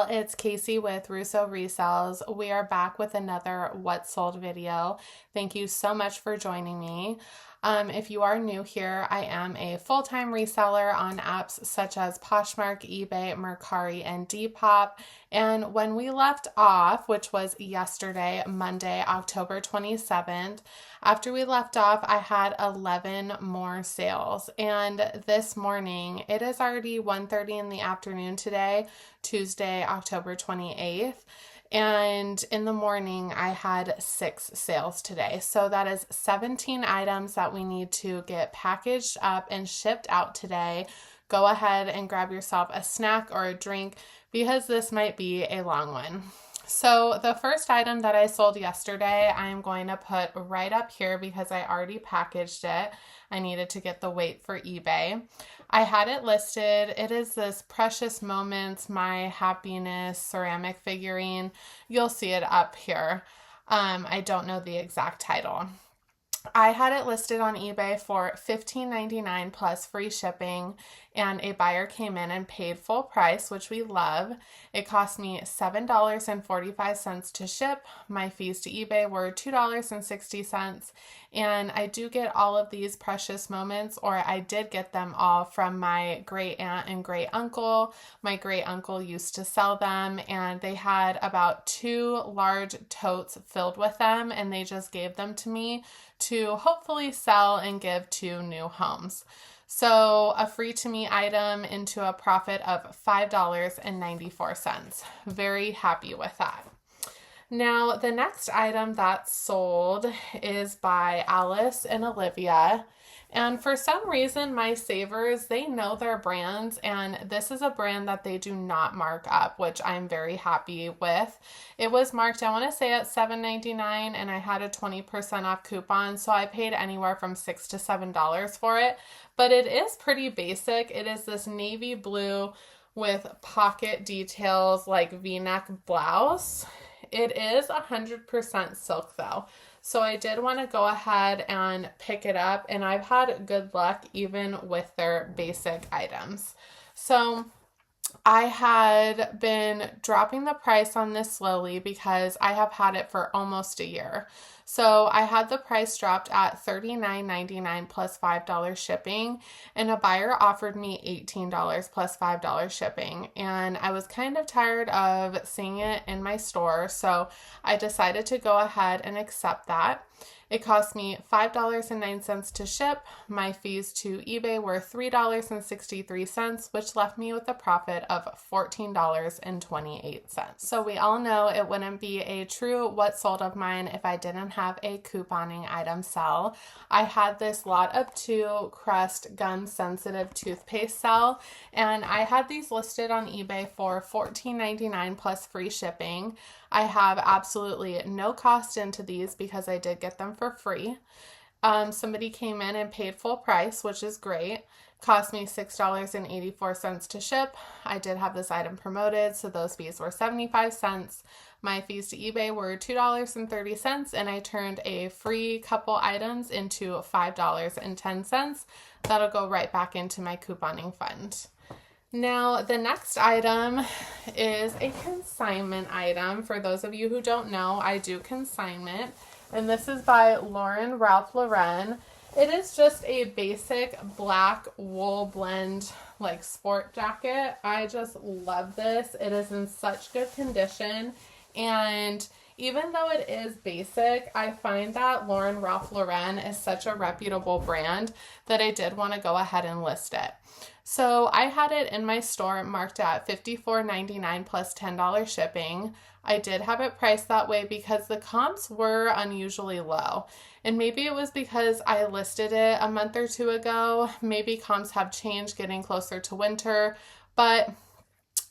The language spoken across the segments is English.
y'all, it's Casey with Russo Resells. We are back with another What Sold video. Thank you so much for joining me. If you are new here, I am a full-time reseller on apps such as Poshmark, eBay, Mercari, and Depop. And when we left off, which was yesterday, Monday, October 27th, after we left off, I had 11 more sales. And this morning, it is already 1:30 in the afternoon today, Tuesday, October 28th. And in the morning, I had 6 sales today. So that is 17 items that we need to get packaged up and shipped out today. Go ahead and grab yourself a snack or a drink because this might be a long one. So the first item that I sold yesterday, I'm going to put right up here because I already packaged it. I needed to get the weight for eBay. I had it listed. It is this Precious Moments, My Happiness ceramic figurine. You'll see it up here. I don't know the exact title. I had it listed on eBay for $15.99 plus free shipping, and a buyer came in and paid full price, which we love. It cost me $7.45 to ship. My fees to eBay were $2.60, and I do get all of these Precious Moments, or I did get them all from my great aunt and great uncle. My great uncle used to sell them, and they had about 2 large totes filled with them, and they just gave them to me to hopefully sell and give to new homes. So a free to me item into a profit of $5.94. Very happy with that. Now, the next item that's sold is by Alice and Olivia. And for some reason, my savers, they know their brands, and this is a brand that they do not mark up, which I'm very happy with. It was marked, I want to say, at $7.99, and I had a 20% off coupon, so I paid anywhere from $6 to $7 for it. But it is pretty basic. It is this navy blue with pocket details like V-neck blouse. It is 100% silk though. So I did want to go ahead and pick it up, and I've had good luck even with their basic items. So I had been dropping the price on this slowly because I have had it for almost a year. So I had the price dropped at $39.99 plus $5 shipping, and a buyer offered me $18 plus $5 shipping. And I was kind of tired of seeing it in my store, so I decided to go ahead and accept that. It cost me $5.09 to ship. My fees to eBay were $3.63, which left me with a profit of $14.28. So we all know it wouldn't be a true What Sold of mine if I didn't have a couponing item sell. I had this Lot of 2 crust gun sensitive toothpaste sell, and I had these listed on eBay for $14.99 plus free shipping. I have absolutely no cost into these because I did get them for free. Somebody came in and paid full price, which is great. Cost me $6.84 to ship. I did have this item promoted, so those fees were 75 cents. My fees to eBay were $2.30, and I turned a free couple items into $5.10. That'll go right back into my couponing fund. Now, the next item is a consignment item. For those of you who don't know, I do consignment, and this is by Ralph Lauren. It is just a basic black wool blend, like sport jacket. I just love this. It is in such good condition, and even though it is basic, I find that Ralph Lauren is such a reputable brand that I did want to go ahead and list it. So I had it in my store marked at $54.99 plus $10 shipping. I did have it priced that way because the comps were unusually low. And maybe it was because I listed it a month or 2 ago. Maybe comps have changed getting closer to winter, but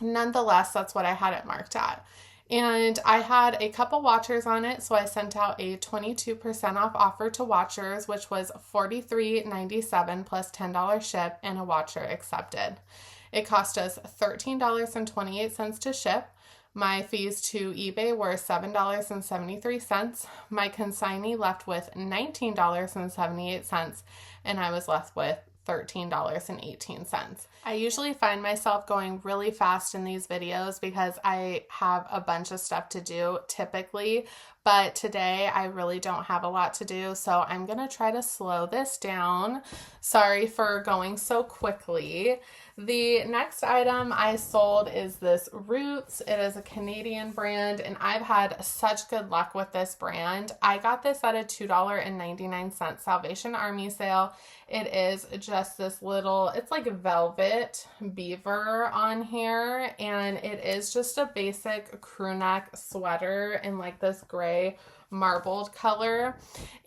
nonetheless, that's what I had it marked at. And I had a couple watchers on it, so I sent out a 22% off offer to watchers, which was $43.97 plus $10 ship, and a watcher accepted. It cost us $13.28 to ship. My fees to eBay were $7.73. My consignee left with $19.78, and I was left with $13.18. I usually find myself going really fast in these videos because I have a bunch of stuff to do typically, but today I really don't have a lot to do, so I'm gonna try to slow this down. Sorry for going so quickly. The next item I sold is this Roots. It is a Canadian brand, and I've had such good luck with this brand. I got this at a $2.99 Salvation Army sale. It is just this little, it's like a velvet beaver on here, and it is just a basic crew neck sweater in like this gray marbled color.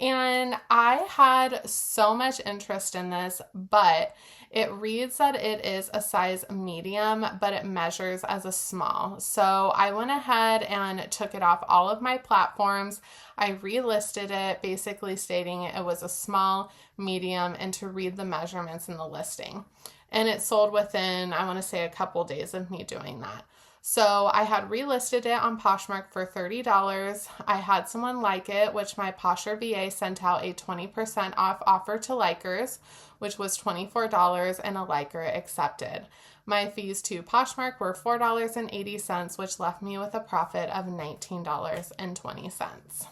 And I had so much interest in this, but it reads that it is a size medium, but it measures as a small. So I went ahead and took it off all of my platforms. I relisted it, basically stating it was a small, medium, and to read the measurements in the listing. And it sold within, I want to say, a couple days of me doing that. So I had relisted it on Poshmark for $30. I had someone like it, which my Posher VA sent out a 20% off offer to likers, which was $24, and a liker accepted. My fees to Poshmark were $4.80, which left me with a profit of $19.20.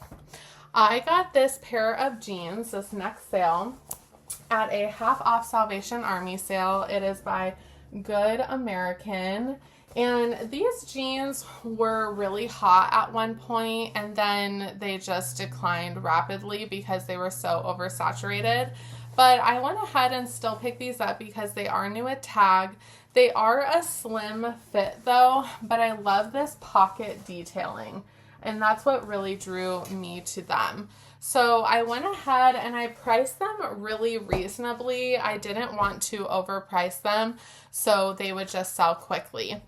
I got this pair of jeans, this next sale, at a half off Salvation Army sale. It is by Good American. And these jeans were really hot at one point, and then they just declined rapidly because they were so oversaturated. But I went ahead and still picked these up because they are new at tag. They are a slim fit though, but I love this pocket detailing, and that's what really drew me to them. So I went ahead and I priced them really reasonably. I didn't want to overprice them so they would just sell quickly.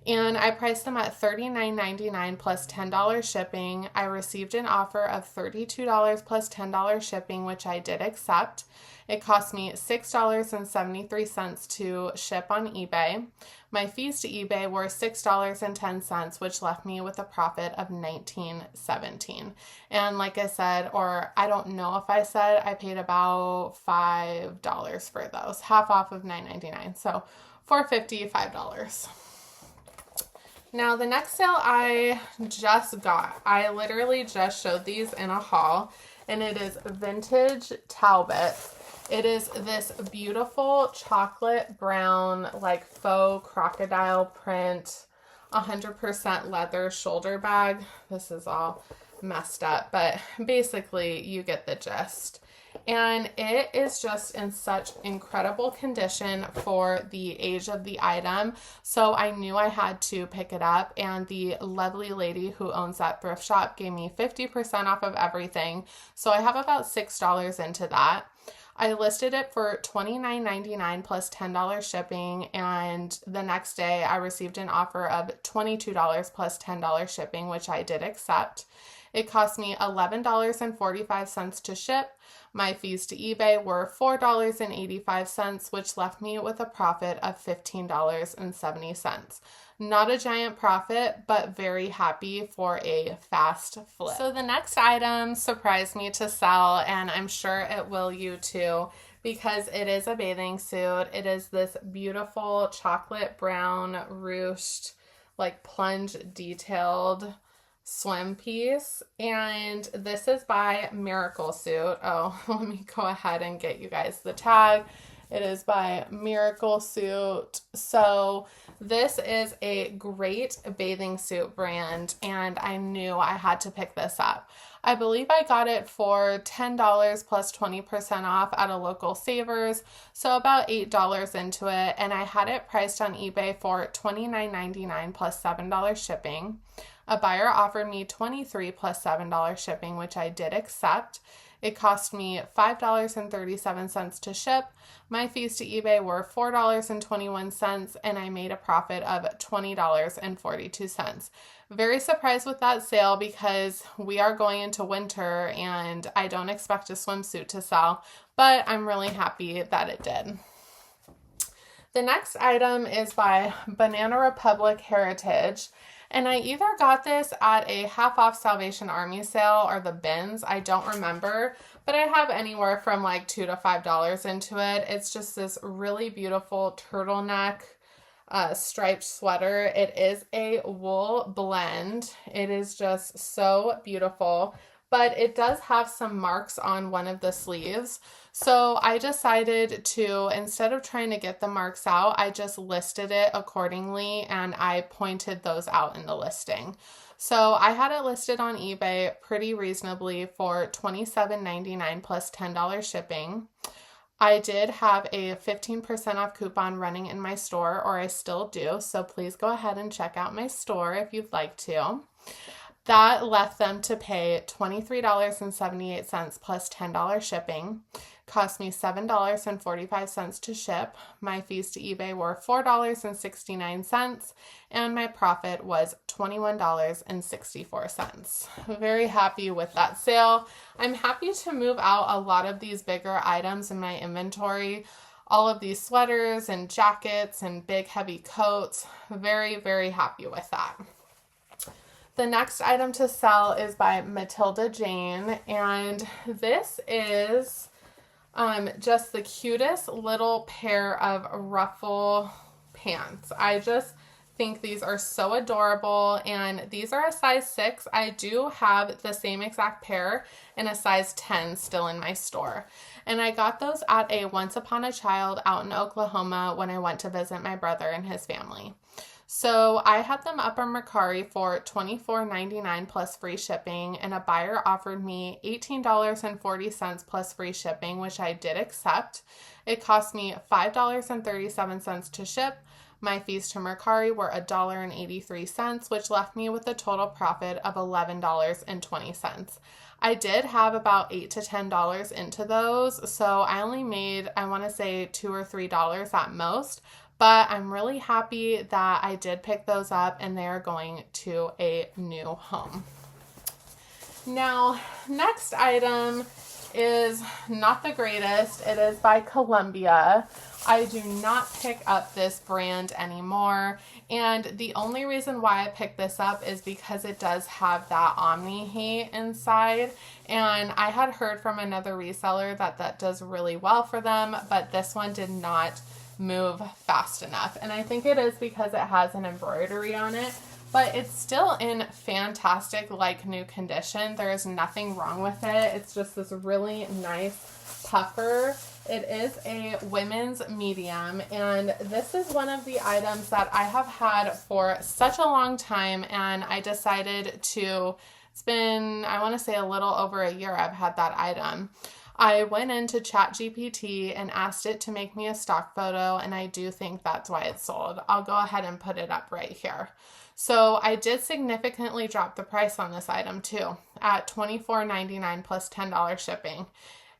And I priced them at $39.99 plus $10 shipping. I received an offer of $32 plus $10 shipping, which I did accept. It cost me $6.73 to ship on eBay. My fees to eBay were $6.10, which left me with a profit of $19.17. And like I said, or I don't know if I said, I paid about $5 for those, half off of $9.99. So $4.50, $5. Now the next sale I just got, I literally just showed these in a haul, and it is Vintage Talbot. It is this beautiful chocolate brown, like faux crocodile print, 100% leather shoulder bag. This is all messed up, but basically you get the gist. And it is just in such incredible condition for the age of the item. So I knew I had to pick it up, and the lovely lady who owns that thrift shop gave me 50% off of everything. So I have about $6 into that. I listed it for $29.99 plus $10 shipping, and the next day I received an offer of $22 plus $10 shipping, which I did accept. It cost me $11.45 to ship. My fees to eBay were $4.85, which left me with a profit of $15.70. Not a giant profit, but very happy for a fast flip. So the next item surprised me to sell, and I'm sure it will you too, because it is a bathing suit. It is this beautiful chocolate brown ruched, like plunge detailed swim piece, and this is by Miracle Suit. Oh, let me go ahead and get you guys the tag. It is by Miracle Suit. So this is a great bathing suit brand, and I knew I had to pick this up. I believe I got it for $10 plus 20% off at a local Savers, so about $8 into it, and I had it priced on eBay for $29.99 plus $7 shipping. A buyer offered me $23 plus $7 shipping, which I did accept. It cost me $5.37 to ship. My fees to eBay were $4.21, and I made a profit of $20.42. Very surprised with that sale because we are going into winter and I don't expect a swimsuit to sell, but I'm really happy that it did. The next item is by Banana Republic Heritage. And I either got this at a half off Salvation Army sale or the bins. I don't remember, but I have anywhere from like $2 to $5 into it. It's just this really beautiful turtleneck striped sweater. It is a wool blend. It is just so beautiful, but it does have some marks on one of the sleeves. So I decided to, instead of trying to get the marks out, I just listed it accordingly and I pointed those out in the listing. So I had it listed on eBay pretty reasonably for $27.99 plus $10 shipping. I did have a 15% off coupon running in my store, or I still do, so please go ahead and check out my store if you'd like to. That left them to pay $23.78 plus $10 shipping. Cost me $7.45 to ship. My fees to eBay were $4.69, and my profit was $21.64. Very happy with that sale. I'm happy to move out a lot of these bigger items in my inventory. All of these sweaters and jackets and big heavy coats. Very, very happy with that. The next item to sell is by Matilda Jane, and this is just the cutest little pair of ruffle pants. I just think these are so adorable, and these are a size 6. I do have the same exact pair in a size 10 still in my store. And I got those at a Once Upon a Child out in Oklahoma when I went to visit my brother and his family. So I had them up on Mercari for $24.99 plus free shipping, and a buyer offered me $18.40 plus free shipping, which I did accept. It cost me $5.37 to ship. My fees to Mercari were $1.83, which left me with a total profit of $11.20. I did have about $8 to $10 into those, so I only made, I want to say, $2 or $3 at most. But I'm really happy that I did pick those up and they are going to a new home. Now, next item is not the greatest. It is by Columbia. I do not pick up this brand anymore. And the only reason why I picked this up is because it does have that Omni-Heat inside. And I had heard from another reseller that that does really well for them, but this one did not move fast enough. And I think it is because it has an embroidery on it, but it's still in fantastic, like, new condition. There is nothing wrong with it. It's just this really nice puffer. It is a women's medium, and this is one of the items that I have had for such a long time, and I decided to, it's been, I want to say, a little over a year I've had that item. I went into ChatGPT and asked it to make me a stock photo, and I do think that's why it's sold. I'll go ahead and put it up right here. So I did significantly drop the price on this item too, at $24.99 plus $10 shipping.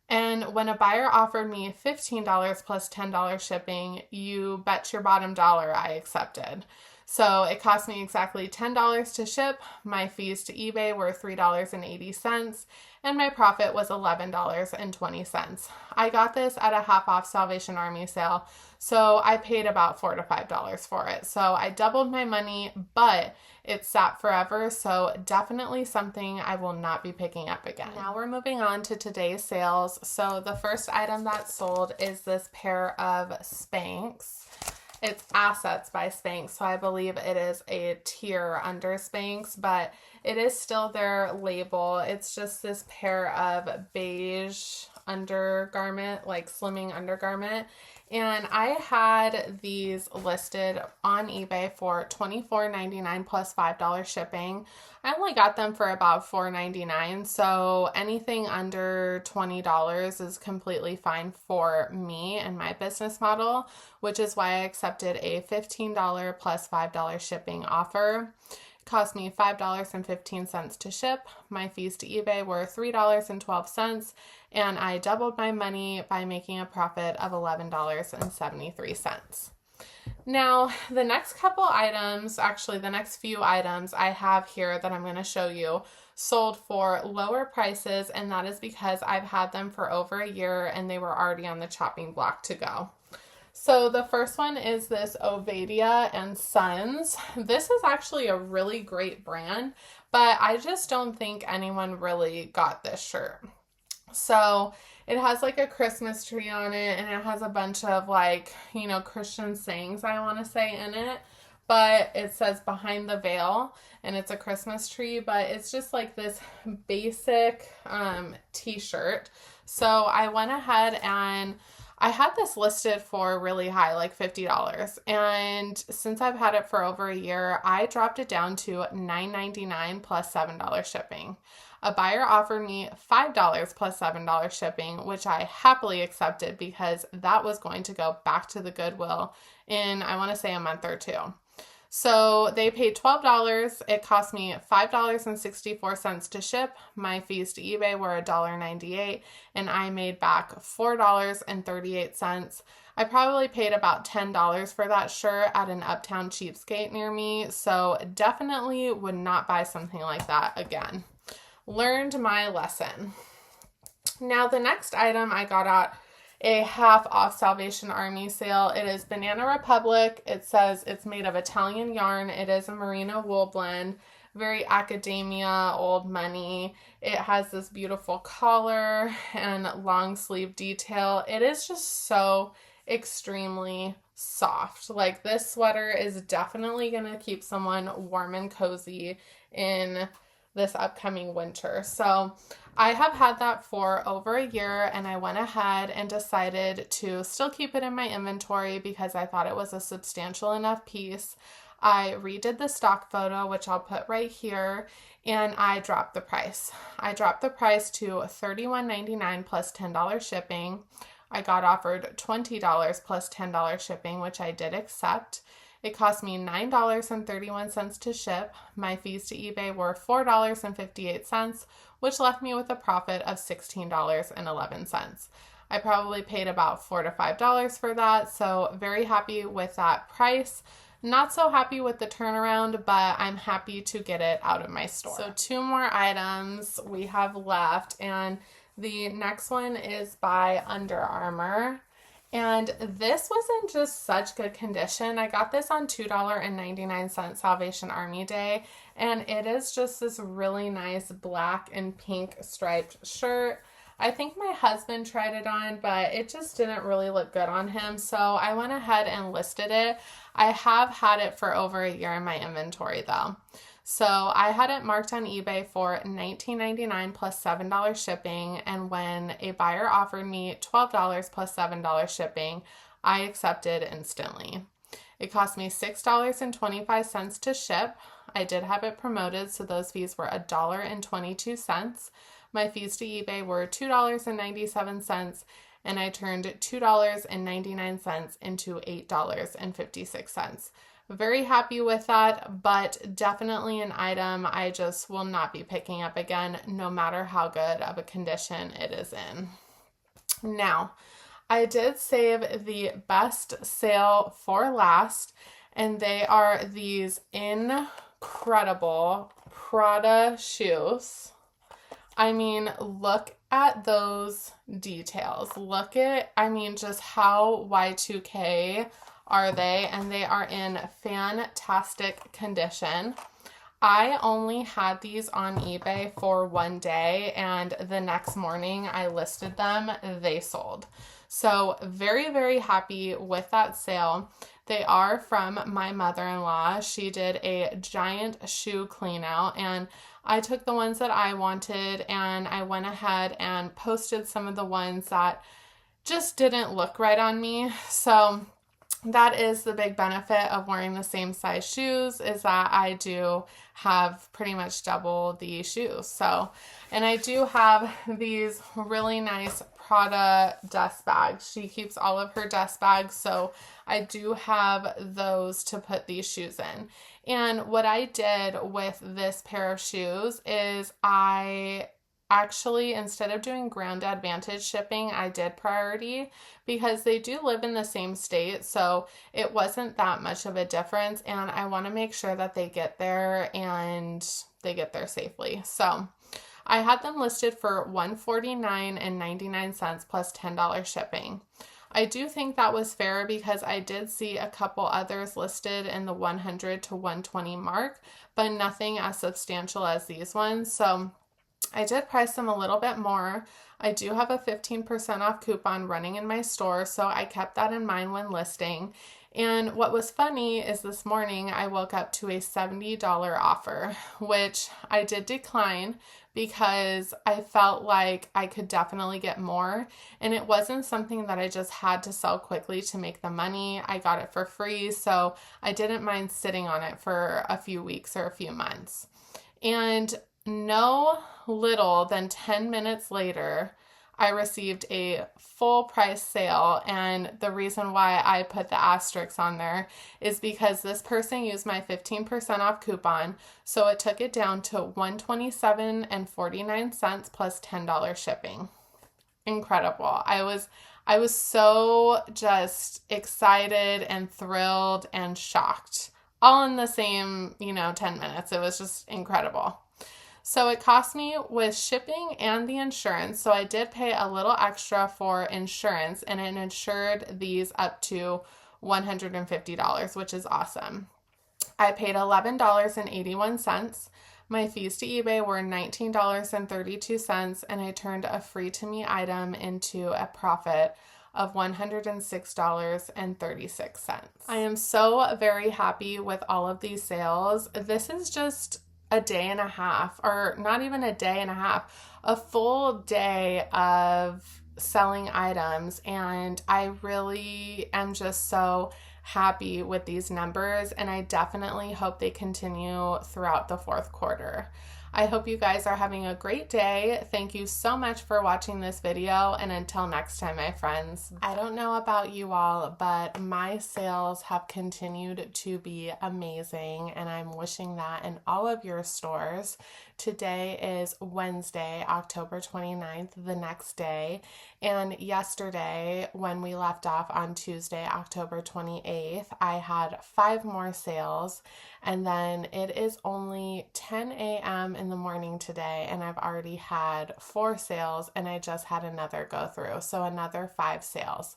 And when a buyer offered me $15 plus $10 shipping, you bet your bottom dollar I accepted. So it cost me exactly $10 to ship. My fees to eBay were $3.80, and my profit was $11.20. I got this at a half off Salvation Army sale, so I paid about $4 to $5 for it. So I doubled my money, but it sat forever, so definitely something I will not be picking up again. Now we're moving on to today's sales. So the first item that sold is this pair of Spanx. It's Assets by Spanx, so I believe it is a tier under Spanx, but it is still their label. It's just this pair of beige undergarment, like slimming undergarment. And I had these listed on eBay for $24.99 plus $5 shipping. I only got them for about $4.99, so anything under $20 is completely fine for me and my business model, which is why I accepted a $15 plus $5 shipping offer. Cost me $5.15 to ship. My fees to eBay were $3.12, and I doubled my money by making a profit of $11.73. Now, the next couple items, actually the next few items I have here that I'm going to show you, sold for lower prices, and that is because I've had them for over a year and they were already on the chopping block to go. So the first one is this Ovadia and Sons. This is actually a really great brand, but I just don't think anyone really got this shirt. So it has like a Christmas tree on it, and it has a bunch of like, Christian sayings, I want to say, in it. But it says behind the veil, and it's a Christmas tree, but it's just like this basic t-shirt. So I went ahead and I had this listed for really high, like $50. And since I've had it for over a year, I dropped it down to $9.99 plus $7 shipping. A buyer offered me $5 plus $7 shipping, which I happily accepted because that was going to go back to the Goodwill in, I want to say, a month or two. So they paid $12. It cost me $5.64 to ship. My fees to eBay were $1.98, and I made back $4.38. I probably paid about $10 for that shirt at an Uptown cheapskate near me, so definitely would not buy something like that again. Learned my lesson. Now the next item I got at a half off Salvation Army sale. It is Banana Republic. It says it's made of Italian yarn. It is a merino wool blend, very academia, old money. It has this beautiful collar and long sleeve detail. It is just so extremely soft. Like, this sweater is definitely going to keep someone warm and cozy in this upcoming winter. So I have had that for over a year, and I went ahead and decided to still keep it in my inventory because I thought it was a substantial enough piece. I redid the stock photo, which I'll put right here, and I dropped the price. I dropped the price to $31.99 plus $10 shipping. I got offered $20 plus $10 shipping, which I did accept. It cost me $9.31 to ship. My fees to eBay were $4.58, which left me with a profit of $16.11. I probably paid about $4 to $5 for that, so very happy with that price. Not so happy with the turnaround, but I'm happy to get it out of my store. So 2 more items we have left, and the next one is by Under Armour. And this was in just such good condition. I got this on $2.99 Salvation Army Day, and it is just this really nice black and pink striped shirt. I think my husband tried it on, but it just didn't really look good on him, so I went ahead and listed it. I have had it for over a year in my inventory though. So I had it marked on eBay for $19.99 plus $7 shipping, and when a buyer offered me $12 plus $7 shipping, I accepted instantly. It cost me $6.25 to ship. I did have it promoted, so those fees were $1.22. My fees to eBay were $2.97, and I turned $2.99 into $8.56. Very happy with that, but definitely an item I just will not be picking up again, no matter how good of a condition it is in. Now, I did save the best sale for last, and they are these incredible Prada shoes. I mean, look at those details. Look at, just how Y2K are they, and they are in fantastic condition. I only had these on eBay for one day, and the next morning I listed them. They sold. So very, very happy with that sale. They are from my mother-in-law. She did a giant shoe clean out, and I took the ones that I wanted, and I went ahead and posted some of the ones that just didn't look right on me. So that is the big benefit of wearing the same size shoes, is that I do have pretty much double the shoes. So, and I do have these really nice Prada dust bags. She keeps all of her dust bags, so I do have those to put these shoes in. And what I did with this pair of shoes is I actually, instead of doing Ground Advantage shipping, I did priority because they do live in the same state, so it wasn't that much of a difference, and I want to make sure that they get there and they get there safely. So I had them listed for $149.99 plus $10 shipping. I do think that was fair because I did see a couple others listed in the 100 to 120 mark, but nothing as substantial as these ones. So I did price them a little bit more. I do have a 15% off coupon running in my store, so I kept that in mind when listing. And what was funny is this morning I woke up to a $70 offer, which I did decline because I felt like I could definitely get more. And it wasn't something that I just had to sell quickly to make the money. I got it for free, so I didn't mind sitting on it for a few weeks or a few months. And no little than 10 minutes later, I received a full price sale. And the reason why I put the asterisks on there is because this person used my 15% off coupon. So it took it down to $127.49 plus $10 shipping. Incredible. I was so just excited and thrilled and shocked all in the same, 10 minutes. It was just incredible. So it cost me with shipping and the insurance. So I did pay a little extra for insurance, and it insured these up to $150, which is awesome. I paid $11.81. My fees to eBay were $19.32, and I turned a free to me item into a profit of $106.36. I am so very happy with all of these sales. This is just a day and a half, or not even a day and a half, a full day of selling items, and I really am just so happy with these numbers, and I definitely hope they continue throughout the fourth quarter. I hope you guys are having a great day. Thank you so much for watching this video, and until next time, my friends. I don't know about you all, but my sales have continued to be amazing, and I'm wishing that in all of your stores. Today is Wednesday, October 29th, the next day, and yesterday, when we left off on Tuesday, October 28th, I had 5 more sales, and then it is only 10 a.m. in the morning today, and I've already had 4 sales, and I just had another go through, so another 5 sales.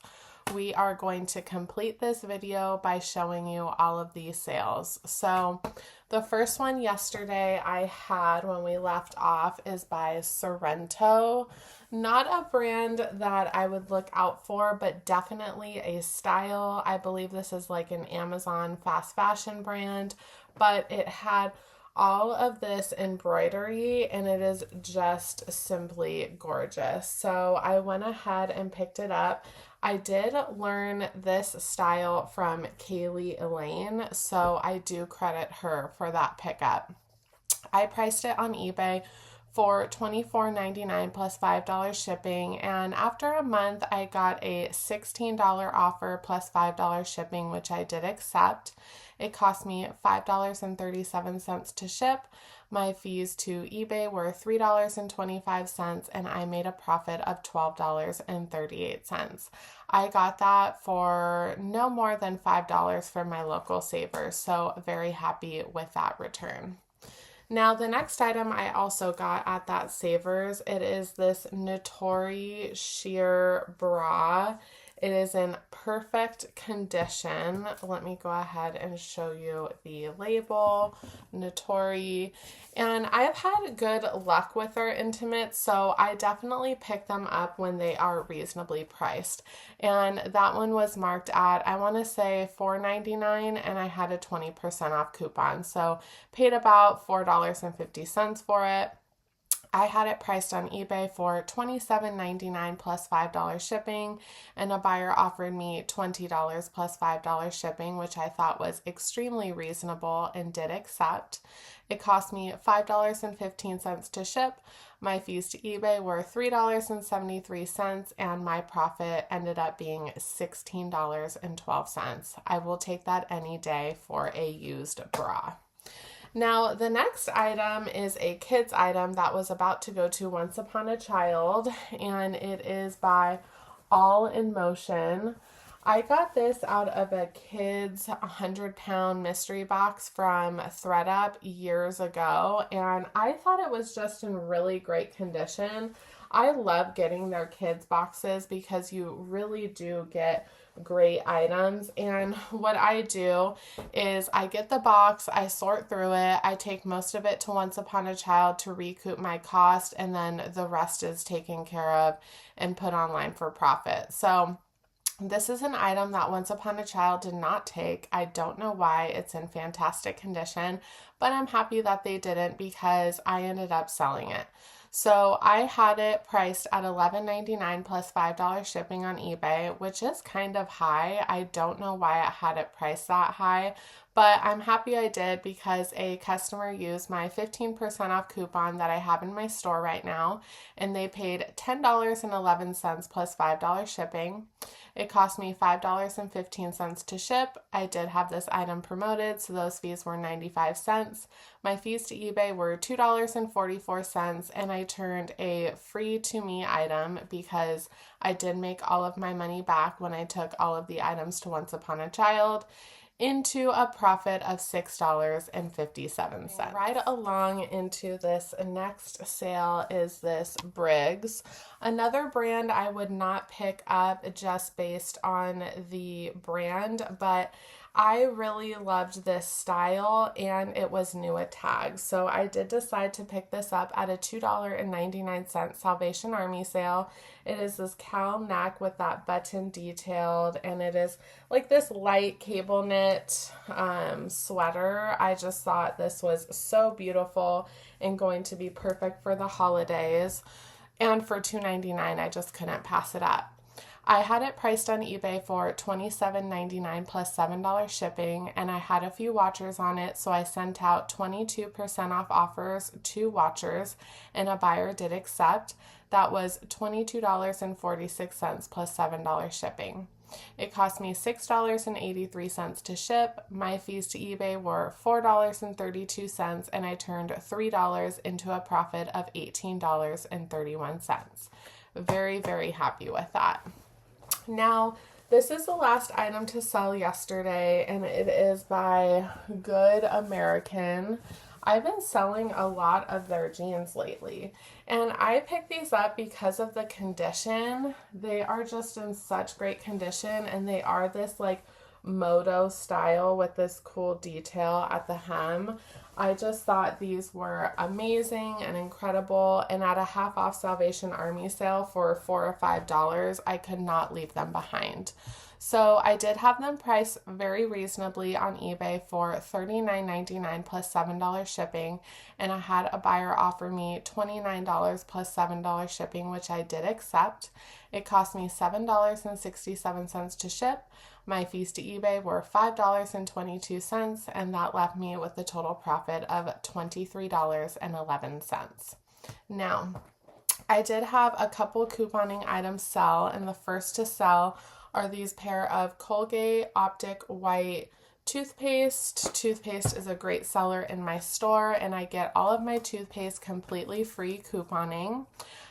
We are going to complete this video by showing you all of these sales. So the first one yesterday I had when we left off is by Sorrento. Not a brand that I would look out for, but definitely a style. I believe this is like an Amazon fast fashion brand, but it had all of this embroidery, and it is just simply gorgeous. So I went ahead and picked it up. I did learn this style from Kaylee Elaine, so I do credit her for that pickup. I priced it on eBay for $24.99 plus $5 shipping, and after a month I got a $16 offer plus $5 shipping, which I did accept. It cost me $5.37 to ship. My fees to eBay were $3.25, and I made a profit of $12.38. I got that for no more than $5 from my local Savers, so very happy with that return. Now, the next item I also got at that Savers, it is this Notori sheer bra. It is in perfect condition. Let me go ahead and show you the label, Notori. And I've had good luck with their intimates, so I definitely pick them up when they are reasonably priced. And that one was marked at, I want to say $4.99, and I had a 20% off coupon. So paid about $4.50 for it. I had it priced on eBay for $27.99 plus $5 shipping, and a buyer offered me $20 plus $5 shipping, which I thought was extremely reasonable and did accept. It cost me $5.15 to ship. My fees to eBay were $3.73, and my profit ended up being $16.12. I will take that any day for a used bra. Now, the next item is a kids item that was about to go to Once Upon a Child, and it is by All in Motion. I got this out of a kid's 100-pound mystery box from ThredUp years ago, and I thought it was just in really great condition. I love getting their kids boxes because you really do get great items. And what I do is I get the box, I sort through it, I take most of it to Once Upon a Child to recoup my cost, and then the rest is taken care of and put online for profit. So this is an item that Once Upon a Child did not take. I don't know why. It's in fantastic condition, but I'm happy that they didn't because I ended up selling it. So I had it priced at $11.99 plus $5 shipping on eBay, which is kind of high. I don't know why I had it priced that high, but I'm happy I did because a customer used my 15% off coupon that I have in my store right now, and they paid $10.11 plus $5 shipping. It cost me $5.15 to ship. I did have this item promoted, so those fees were 95 cents. My fees to eBay were $2.44, and I turned a free to me item because I did make all of my money back when I took all of the items to Once Upon a Child into a profit of $6.57. Right along into this next sale is this Briggs. Another brand I would not pick up just based on the brand, but I really loved this style and it was new at tags. So I did decide to pick this up at a $2.99 Salvation Army sale. It is this cowl neck with that button detailed, and it is like this light cable knit sweater. I just thought this was so beautiful and going to be perfect for the holidays. And for $2.99, I just couldn't pass it up. I had it priced on eBay for $27.99 plus $7 shipping, and I had a few watchers on it, so I sent out 22% off offers to watchers, and a buyer did accept. That was $22.46 plus $7 shipping. It cost me $6.83 to ship. My fees to eBay were $4.32, and I turned $3 into a profit of $18.31. Very, very happy with that. Now, this is the last item to sell yesterday, and it is by Good American. I've been selling a lot of their jeans lately, and I picked these up because of the condition. They are just in such great condition, and they are this like moto style with this cool detail at the hem. I just thought these were amazing and incredible, and at a half off Salvation Army sale for $4 or $5, I could not leave them behind. So I did have them priced very reasonably on eBay for $39.99 plus $7 shipping, and I had a buyer offer me $29 plus $7 shipping, which I did accept. It cost me $7.67 to ship. My fees to eBay were $5.22, and that left me with a total profit of $23.11. Now, I did have a couple couponing items sell, and the first to sell are these pair of Colgate Optic White toothpaste. Toothpaste is a great seller in my store, and I get all of my toothpaste completely free couponing.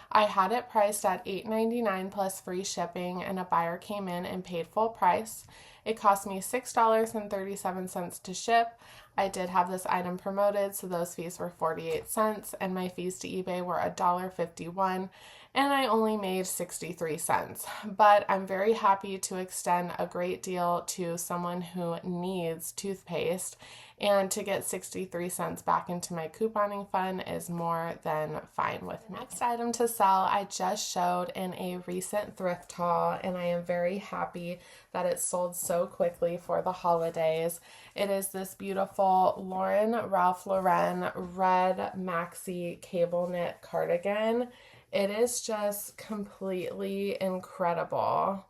I had it priced at $8.99 plus free shipping, and a buyer came in and paid full price. It cost me $6.37 to ship. I did have this item promoted, so those fees were 48 cents, and my fees to eBay were $1.51, and I only made 63 cents. But I'm very happy to extend a great deal to someone who needs toothpaste, and to get 63 cents back into my couponing fund is more than fine with me. Next item to sell I just showed in a recent thrift haul, and I am very happy that it sold so quickly for the holidays. It is this beautiful Ralph Lauren red maxi cable knit cardigan. It is just completely incredible.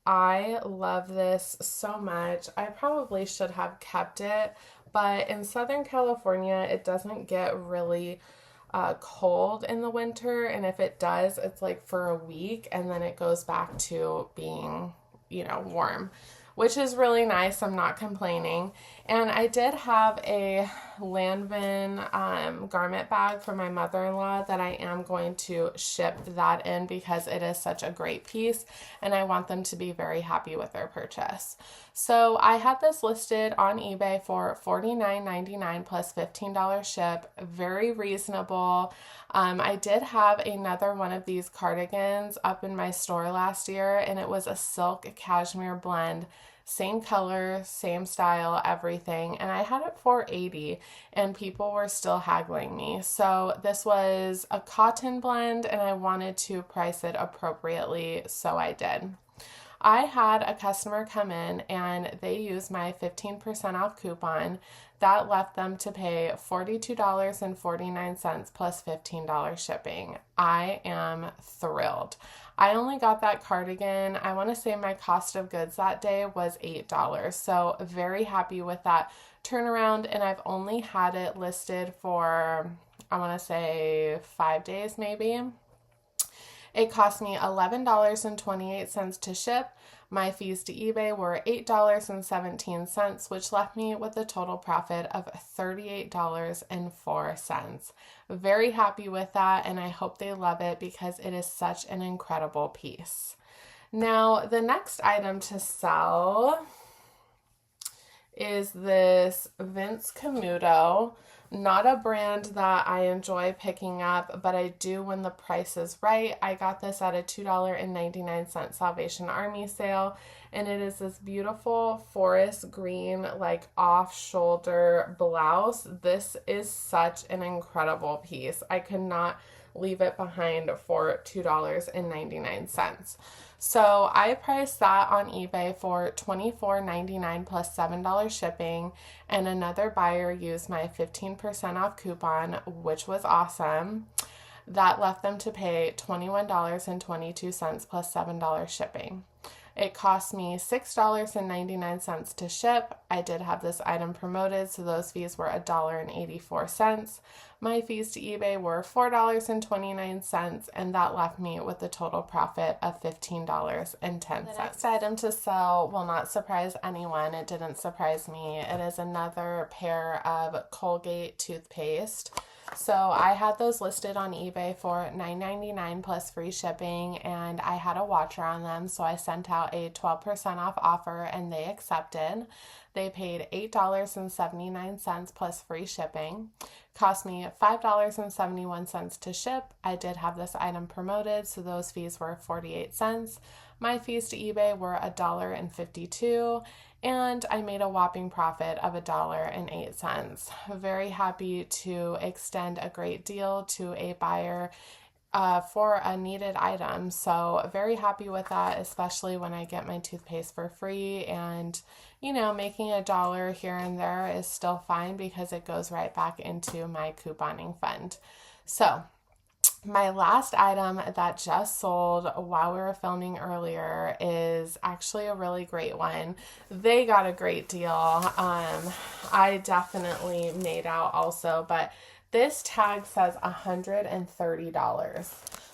I love this so much. I probably should have kept it, but in Southern California, it doesn't get really cold in the winter, and if it does, it's like for a week, and then it goes back to being, warm, which is really nice. I'm not complaining. And I did have a Lanvin garment bag for my mother-in-law that I am going to ship that in because it is such a great piece and I want them to be very happy with their purchase. So I had this listed on eBay for $49.99 plus $15 ship. Very reasonable. I did have another one of these cardigans up in my store last year, and it was a silk cashmere blend. Same color, same style, everything. And I had it for $80 and people were still haggling me. So this was a cotton blend and I wanted to price it appropriately, so I did. I had a customer come in and they used my 15% off coupon. That left them to pay $42.49 plus $15 shipping. I am thrilled. I only got that cardigan. I want to say my cost of goods that day was $8. So very happy with that turnaround. And I've only had it listed for, I want to say 5 days maybe. It cost me $11.28 to ship. My fees to eBay were $8.17, which left me with a total profit of $38.04. Very happy with that, and I hope they love it because it is such an incredible piece. Now, the next item to sell is this Vince Camuto. Not a brand that I enjoy picking up, but I do when the price is right. I got this at a $2.99 Salvation Army sale, and it is this beautiful forest green, like off-shoulder blouse. This is such an incredible piece. I could not leave it behind for $2.99. So I priced that on eBay for $24.99 plus $7 shipping, and another buyer used my 15% off coupon, which was awesome. That left them to pay $21.22 plus $7 shipping. It cost me $6.99 to ship. I did have this item promoted, so those fees were $1.84. My fees to eBay were $4.29, and that left me with a total profit of $15.10. The next item to sell will not surprise anyone. It didn't surprise me. It is another pair of Colgate toothpaste. So I had those listed on eBay for $9.99 plus free shipping, and I had a watcher on them, so I sent out a 12% off offer and they accepted. They paid $8.79 plus free shipping. Cost me $5.71 to ship. I did have this item promoted, so those fees were 48 cents. My fees to eBay were $1.52, and I made a whopping profit of $1.08. Very happy to extend a great deal to a buyer for a needed item. So very happy with that, especially when I get my toothpaste for free. And, you know, making $1 here and there is still fine because it goes right back into my couponing fund. So my last item that just sold while we were filming earlier is actually a really great one. They got a great deal. I definitely made out also, but this tag says $130.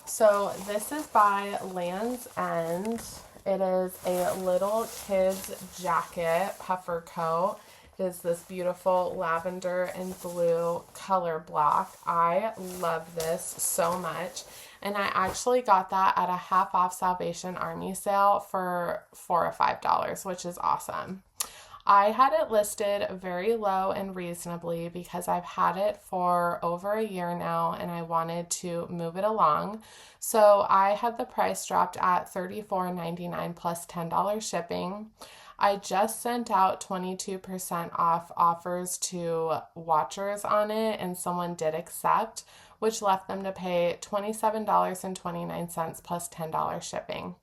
So this is by Land's End. It is a little kid's jacket, puffer coat. It is this beautiful lavender and blue color block. I love this so much. And I actually got that at a half off Salvation Army sale for $4 or $5, which is awesome. I had it listed very low and reasonably because I've had it for over a year now and I wanted to move it along. So I had the price dropped at $34.99 plus $10 shipping. I just sent out 22% off offers to watchers on it, and someone did accept, which left them to pay $27.29 plus $10 shipping.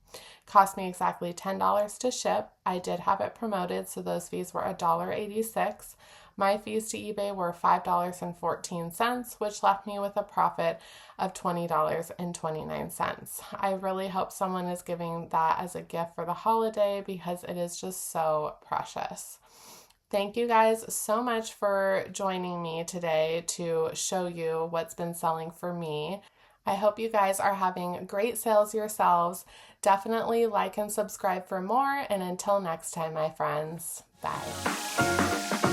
Cost me exactly $10 to ship. I did have it promoted, so those fees were $1.86. My fees to eBay were $5.14, which left me with a profit of $20.29. I really hope someone is giving that as a gift for the holiday because it is just so precious. Thank you guys so much for joining me today to show you what's been selling for me. I hope you guys are having great sales yourselves. Definitely like and subscribe for more, and until next time, my friends, bye.